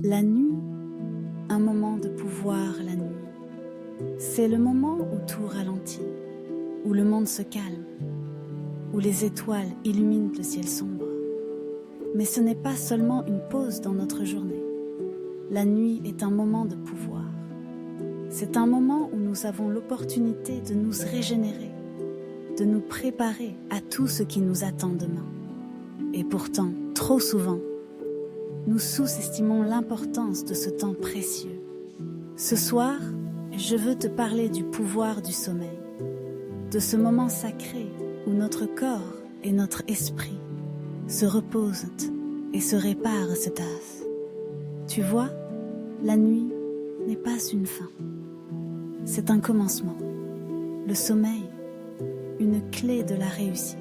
La nuit, un moment de pouvoir la nuit. C'est le moment où tout ralentit, où le monde se calme, où les étoiles illuminent le ciel sombre. Mais ce n'est pas seulement une pause dans notre journée. La nuit est un moment de pouvoir. C'est un moment où nous avons l'opportunité de nous régénérer, de nous préparer à tout ce qui nous attend demain. Et pourtant, trop souvent, nous sous-estimons l'importance de ce temps précieux. Ce soir, je veux te parler du pouvoir du sommeil, de ce moment sacré où notre corps et notre esprit se reposent et se réparent se tassent. Tu vois, la nuit n'est pas une fin. C'est un commencement. Le sommeil, une clé de la réussite.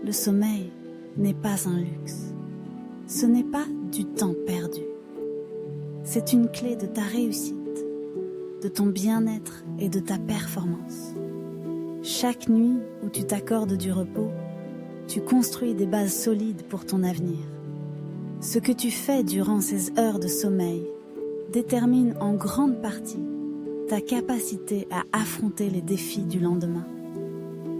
Le sommeil n'est pas un luxe. Ce n'est pas du temps perdu. C'est une clé de ta réussite, de ton bien-être et de ta performance. Chaque nuit où tu t'accordes du repos, tu construis des bases solides pour ton avenir. Ce que tu fais durant ces heures de sommeil détermine en grande partie ta capacité à affronter les défis du lendemain.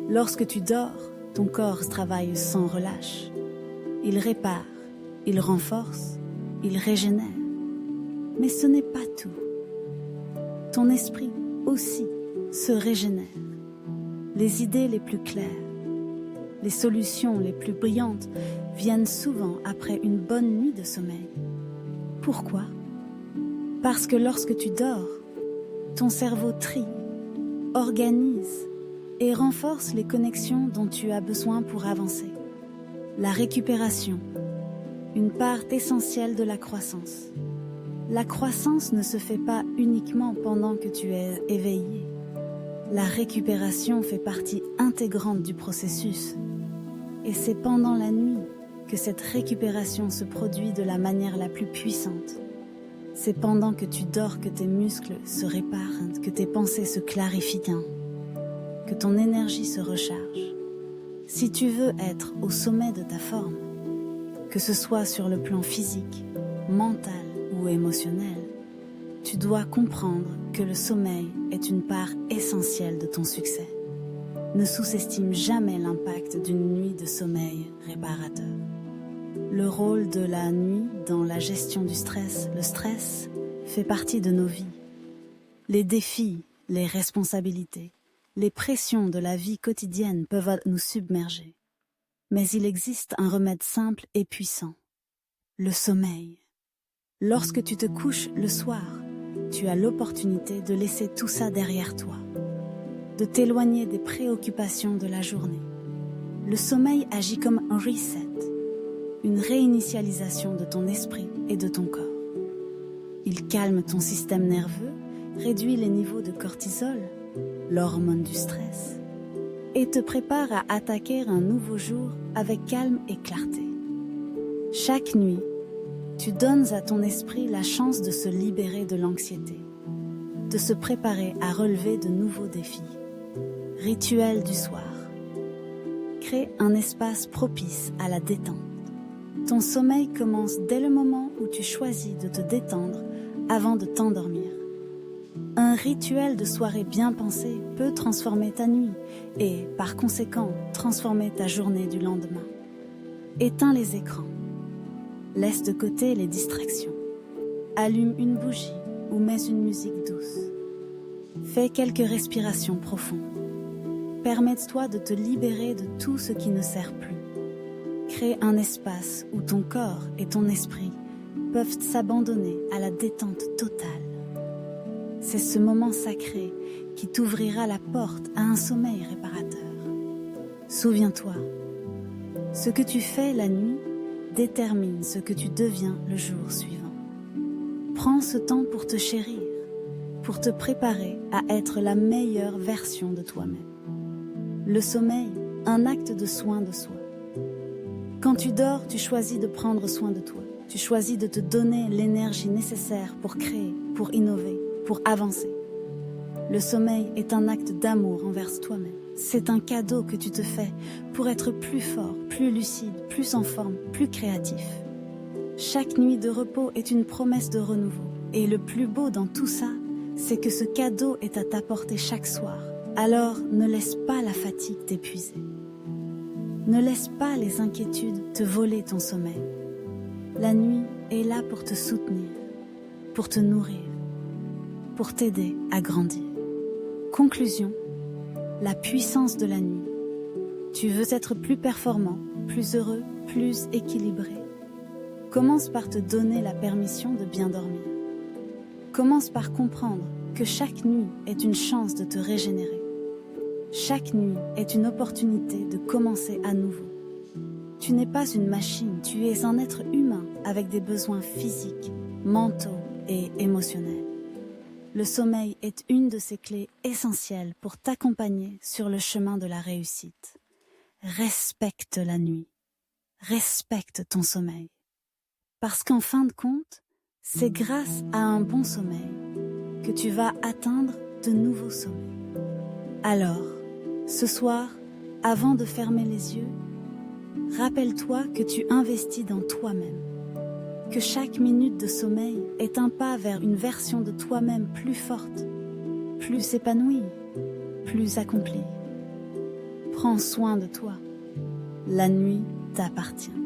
Lorsque tu dors, ton corps travaille sans relâche. Il répare, il renforce, il régénère. Mais ce n'est pas tout. Ton esprit aussi se régénère. Les idées les plus claires, les solutions les plus brillantes viennent souvent après une bonne nuit de sommeil. Pourquoi ? Parce que lorsque tu dors, ton cerveau trie, organise et renforce les connexions dont tu as besoin pour avancer. La récupération, une part essentielle de la croissance. La croissance ne se fait pas uniquement pendant que tu es éveillé. La récupération fait partie intégrante du processus. Et c'est pendant la nuit que cette récupération se produit de la manière la plus puissante. C'est pendant que tu dors que tes muscles se réparent, que tes pensées se clarifient, que ton énergie se recharge. Si tu veux être au sommet de ta forme, que ce soit sur le plan physique, mental ou émotionnel, tu dois comprendre que le sommeil est une part essentielle de ton succès. Ne sous-estime jamais l'impact d'une nuit de sommeil réparateur. Le rôle de la nuit dans la gestion du stress, le stress fait partie de nos vies. Les défis, les responsabilités, les pressions de la vie quotidienne peuvent nous submerger. Mais il existe un remède simple et puissant, le sommeil. Lorsque tu te couches le soir, tu as l'opportunité de laisser tout ça derrière toi, de t'éloigner des préoccupations de la journée. Le sommeil agit comme un reset, une réinitialisation de ton esprit et de ton corps. Il calme ton système nerveux, réduit les niveaux de cortisol, l'hormone du stress, et te prépare à attaquer un nouveau jour avec calme et clarté. Chaque nuit, tu donnes à ton esprit la chance de se libérer de l'anxiété, de se préparer à relever de nouveaux défis. Rituel du soir. Crée un espace propice à la détente. Ton sommeil commence dès le moment où tu choisis de te détendre avant de t'endormir. Un rituel de soirée bien pensé peut transformer ta nuit et, par conséquent, transformer ta journée du lendemain. Éteins les écrans. Laisse de côté les distractions. Allume une bougie ou mets une musique douce. Fais quelques respirations profondes. Permets-toi de te libérer de tout ce qui ne sert plus. Crée un espace où ton corps et ton esprit peuvent s'abandonner à la détente totale. C'est ce moment sacré qui t'ouvrira la porte à un sommeil réparateur. Souviens-toi, ce que tu fais la nuit détermine ce que tu deviens le jour suivant. Prends ce temps pour te chérir, pour te préparer à être la meilleure version de toi-même. Le sommeil, un acte de soin de soi. Quand tu dors, tu choisis de prendre soin de toi. Tu choisis de te donner l'énergie nécessaire pour créer, pour innover, pour avancer. Le sommeil est un acte d'amour envers toi-même. C'est un cadeau que tu te fais pour être plus fort, plus lucide, plus en forme, plus créatif. Chaque nuit de repos est une promesse de renouveau. Et le plus beau dans tout ça, c'est que ce cadeau est à t'apporter chaque soir. Alors ne laisse pas la fatigue t'épuiser. Ne laisse pas les inquiétudes te voler ton sommeil. La nuit est là pour te soutenir, pour te nourrir, pour t'aider à grandir. Conclusion, la puissance de la nuit. Tu veux être plus performant, plus heureux, plus équilibré. Commence par te donner la permission de bien dormir. Commence par comprendre que chaque nuit est une chance de te régénérer. Chaque nuit est une opportunité de commencer à nouveau. Tu n'es pas une machine, tu es un être humain avec des besoins physiques, mentaux et émotionnels. Le sommeil est une de ces clés essentielles pour t'accompagner sur le chemin de la réussite. Respecte la nuit. Respecte ton sommeil. Parce qu'en fin de compte, c'est grâce à un bon sommeil que tu vas atteindre de nouveaux sommets. Alors, ce soir, avant de fermer les yeux, rappelle-toi que tu investis dans toi-même, que chaque minute de sommeil est un pas vers une version de toi-même plus forte, plus épanouie, plus accomplie. Prends soin de toi. La nuit t'appartient.